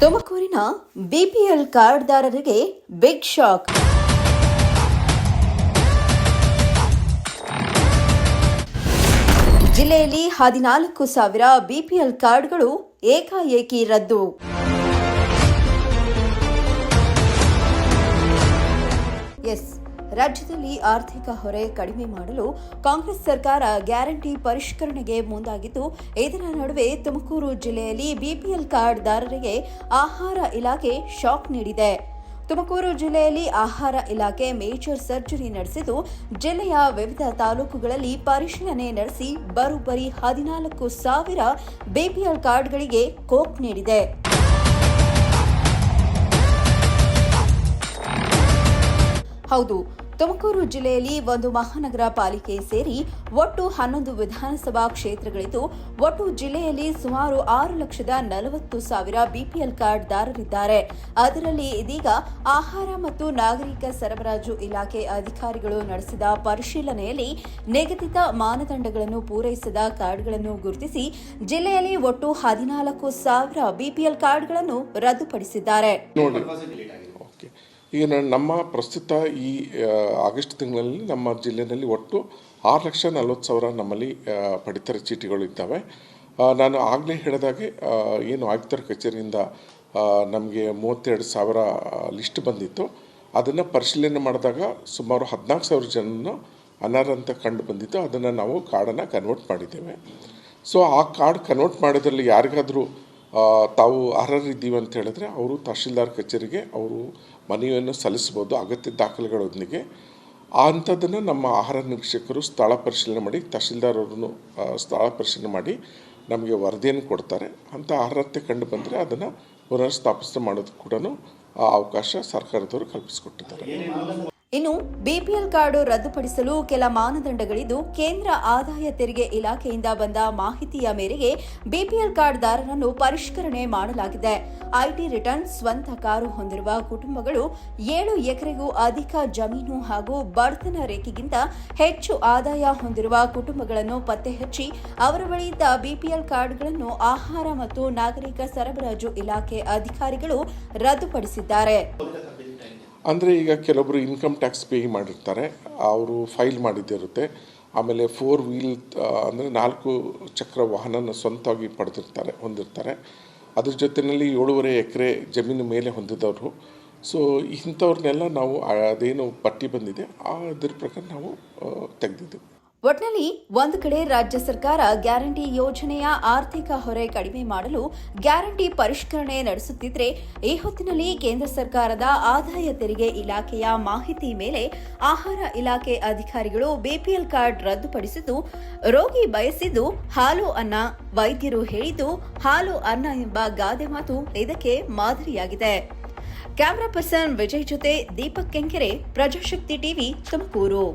ತುಮಕೂರಿನ BPL ಕಾರ್ಡ್ದಾರರಿಗೆ big shock. ಜಿಲ್ಲೆಯಲ್ಲಿ 14,000 BPL ಕಾರ್ಡ್ಗಳು ಏಕಾಏಕಿ ರದ್ದು. ರಾಜ್ಯದಲ್ಲಿ ಆರ್ಥಿಕ ಹೊರೆ ಕಡಿಮೆ ಮಾಡಲು ಕಾಂಗ್ರೆಸ್ ಸರ್ಕಾರ ಗ್ಯಾರಂಟಿ ಪರಿಷ್ಕರಣೆಗೆ ಮುಂದಾಗಿದ್ದು, ಇದರ ನಡುವೆ ತುಮಕೂರು ಜಿಲ್ಲೆಯಲ್ಲಿ ಬಿಪಿಎಲ್ ಕಾರ್ಡ್ದಾರರಿಗೆ ಆಹಾರ ಇಲಾಖೆ ಶಾಕ್ ನೀಡಿದೆ. ತುಮಕೂರು ಜಿಲ್ಲೆಯಲ್ಲಿ ಆಹಾರ ಇಲಾಖೆ ಮೇಜರ್ ಸರ್ಜರಿ ನಡೆಸಿದ್ದು, ಜಿಲ್ಲೆಯ ವಿವಿಧ ತಾಲೂಕುಗಳಲ್ಲಿ ಪರಿಶೀಲನೆ ನಡೆಸಿ ಬರೋಬ್ಬರಿ 14,000 ಬಿಪಿಎಲ್ ಕಾರ್ಡ್ಗಳಿಗೆ ಕೋಕ್ ನೀಡಿದೆ. ಹೌದು, ತುಮಕೂರು ಜಿಲ್ಲೆಯಲ್ಲಿ ಒಂದು ಮಹಾನಗರ ಪಾಲಿಕೆ ಸೇರಿ ಒಟ್ಟು 11 ವಿಧಾನಸಭಾ ಕ್ಷೇತ್ರಗಳಿದ್ದು, ಒಟ್ಟು ಜಿಲ್ಲೆಯಲ್ಲಿ ಸುಮಾರು 6,40,000 ಬಿಪಿಎಲ್ ಕಾರ್ಡ್ದಾರರಿದ್ದಾರೆ. ಅದರಲ್ಲಿ ಇದೀಗ ಆಹಾರ ಮತ್ತು ನಾಗರಿಕ ಸರಬರಾಜು ಇಲಾಖೆ ಅಧಿಕಾರಿಗಳು ನಡೆಸಿದ ಪರಿಶೀಲನೆಯಲ್ಲಿ ನಿಗದಿತ ಮಾನದಂಡಗಳನ್ನು ಪೂರೈಸದ ಕಾರ್ಡ್ಗಳನ್ನು ಗುರುತಿಸಿ ಜಿಲ್ಲೆಯಲ್ಲಿ ಒಟ್ಟು 14,000 ಬಿಪಿಎಲ್ ಕಾರ್ಡ್ಗಳನ್ನು ರದ್ದುಪಡಿಸಿದ್ದಾರೆ. ಈಗ ನಮ್ಮ ಪ್ರಸ್ತುತ ಈ ಆಗಸ್ಟ್ ತಿಂಗಳಲ್ಲಿ ನಮ್ಮ ಜಿಲ್ಲೆಯಲ್ಲಿ ಒಟ್ಟು 6,40,000 ನಮ್ಮಲ್ಲಿ ಪಡಿತರ ಚೀಟಿಗಳು ಇದ್ದಾವೆ. ನಾನು ಆಗಲೇ ಹೇಳಿದಾಗೆ ಏನು ಆಯುಕ್ತರ ಕಚೇರಿಯಿಂದ ನಮಗೆ 32,000 ಲಿಸ್ಟ್ ಬಂದಿತ್ತು. ಅದನ್ನು ಪರಿಶೀಲನೆ ಮಾಡಿದಾಗ ಸುಮಾರು 14,000 ಜನನ ಅನರ್ಹ ಅಂತ ಕಂಡು ಬಂದಿತ್ತು. ಅದನ್ನು ನಾವು ಕಾರ್ಡನ್ನು ಕನ್ವರ್ಟ್ ಮಾಡಿದ್ದೇವೆ. ಸೊ ಆ ಕಾರ್ಡ್ ಕನ್ವರ್ಟ್ ಮಾಡೋದ್ರಲ್ಲಿ ಯಾರಿಗಾದರೂ ತಾವು ಅರ್ಹರಿದ್ದೀವಿ ಅಂತ ಹೇಳಿದ್ರೆ ಅವರು ತಹಶೀಲ್ದಾರ್ ಕಚೇರಿಗೆ ಅವರು ಮನವಿಯನ್ನು ಸಲ್ಲಿಸ್ಬೋದು ಅಗತ್ಯ ದಾಖಲೆಗಳೊಂದಿಗೆ. ಅಂಥದ್ದನ್ನು ನಮ್ಮ ಆಹಾರ ನಿರೀಕ್ಷಕರು ಸ್ಥಳ ಪರಿಶೀಲನೆ ಮಾಡಿ ತಹಶೀಲ್ದಾರ್ ಅವರನ್ನು ಸ್ಥಳ ಪರಿಶೀಲನೆ ಮಾಡಿ ನಮಗೆ ವರದಿಯನ್ನು ಕೊಡ್ತಾರೆ. ಅಂಥ ಅರ್ಹತೆ ಕಂಡು ಬಂದರೆ ಅದನ್ನು ಪುನರ್ ಸ್ಥಾಪಿಸಣೆ ಮಾಡೋದಕ್ಕೆ ಕೂಡ ಅವಕಾಶ ಸರ್ಕಾರದವರು ಕಲ್ಪಿಸಿಕೊಟ್ಟಿದ್ದಾರೆ. ಇನ್ನು ಬಿಪಿಎಲ್ ಕಾರ್ಡ್ ರದ್ದುಪಡಿಸಲು ಕೆಲ ಮಾನದಂಡಗಳಿದ್ದು, ಕೇಂದ್ರ ಆದಾಯ ತೆರಿಗೆ ಇಲಾಖೆಯಿಂದ ಬಂದ ಮಾಹಿತಿಯ ಮೇರೆಗೆ ಬಿಪಿಎಲ್ ಕಾರ್ಡ್ದಾರರನ್ನು ಪರಿಷ್ಕರಣೆ ಮಾಡಲಾಗಿದೆ. ಐಟಿ ರಿಟರ್ನ್, ಸ್ವಂತ ಕಾರು ಹೊಂದಿರುವ ಕುಟುಂಬಗಳು, 7 ಎಕರೆಗೂ ಅಧಿಕ ಜಮೀನು ಹಾಗೂ ಬಡತನ ರೇಖೆಗಿಂತ ಹೆಚ್ಚು ಆದಾಯ ಹೊಂದಿರುವ ಕುಟುಂಬಗಳನ್ನು ಪತ್ತೆ ಹಚ್ಚಿ ಅವರ ಬಳಿಯಿದ್ದ ಬಿಪಿಎಲ್ ಕಾರ್ಡ್ಗಳನ್ನು ಆಹಾರ ಮತ್ತು ನಾಗರಿಕ ಸರಬರಾಜು ಇಲಾಖೆ ಅಧಿಕಾರಿಗಳು ರದ್ದುಪಡಿಸಿದ್ದಾರೆ. ಅಂದರೆ ಈಗ ಕೆಲವೊಬ್ಬರು ಇನ್ಕಮ್ ಟ್ಯಾಕ್ಸ್ ಪೇ ಮಾಡಿರ್ತಾರೆ, ಅವರು ಫೈಲ್ ಮಾಡಿದ್ದಿರುತ್ತೆ. ಆಮೇಲೆ 4 ವೀಲ್ ಅಂದರೆ 4 ಚಕ್ರ ವಾಹನನ ಸ್ವಂತವಾಗಿ ಹೊಂದಿರ್ತಾರೆ. ಅದ್ರ ಜೊತೆಯಲ್ಲಿ 7.5 ಎಕರೆ ಜಮೀನು ಮೇಲೆ ಹೊಂದಿದವರು. ಸೊ ಇಂಥವ್ರನ್ನೆಲ್ಲ ನಾವು ಅದೇನು ಪಟ್ಟಿ ಬಂದಿದೆ ಅದ್ರ ಪ್ರಕಾರ ನಾವು ತೆಗೆದಿದ್ದೇವೆ. ಒಟ್ನಲ್ಲಿ ಒಂದು ಕಡೆ ರಾಜ್ಯ ಸರ್ಕಾರ ಗ್ಯಾರಂಟಿ ಯೋಜನೆಯ ಆರ್ಥಿಕ ಹೊರೆ ಕಡಿಮೆ ಮಾಡಲು ಗ್ಯಾರಂಟಿ ಪರಿಷ್ಕರಣೆ ನಡೆಸುತ್ತಿದ್ರೆ, ಈ ಹೊತ್ತಿನಲ್ಲಿ ಕೇಂದ್ರ ಸರ್ಕಾರದ ಆದಾಯ ತೆರಿಗೆ ಇಲಾಖೆಯ ಮಾಹಿತಿ ಮೇಲೆ ಆಹಾರ ಇಲಾಖೆ ಅಧಿಕಾರಿಗಳು ಬಿಪಿಎಲ್ ಕಾರ್ಡ್ ರದ್ದುಪಡಿಸಿದ್ದು, ರೋಗಿ ಬಯಸಿದ್ದು ಹಾಲು ಅನ್ನ, ವೈದ್ಯರು ಹೇಳಿದ್ದು ಹಾಲು ಅನ್ನ ಎಂಬ ಗಾದೆ ಮಾತು ಇದಕ್ಕೆ ಮಾದರಿಯಾಗಿದೆ. ಕ್ಯಾಮರಾ ಪರ್ಸನ್ ವಿಜಯ್ ಜೊತೆ ದೀಪಕ್ ಕೆಂಕೆರೆ, ಪ್ರಜಾಶಕ್ತಿ ಟಿವಿ, ತುಮಕೂರು.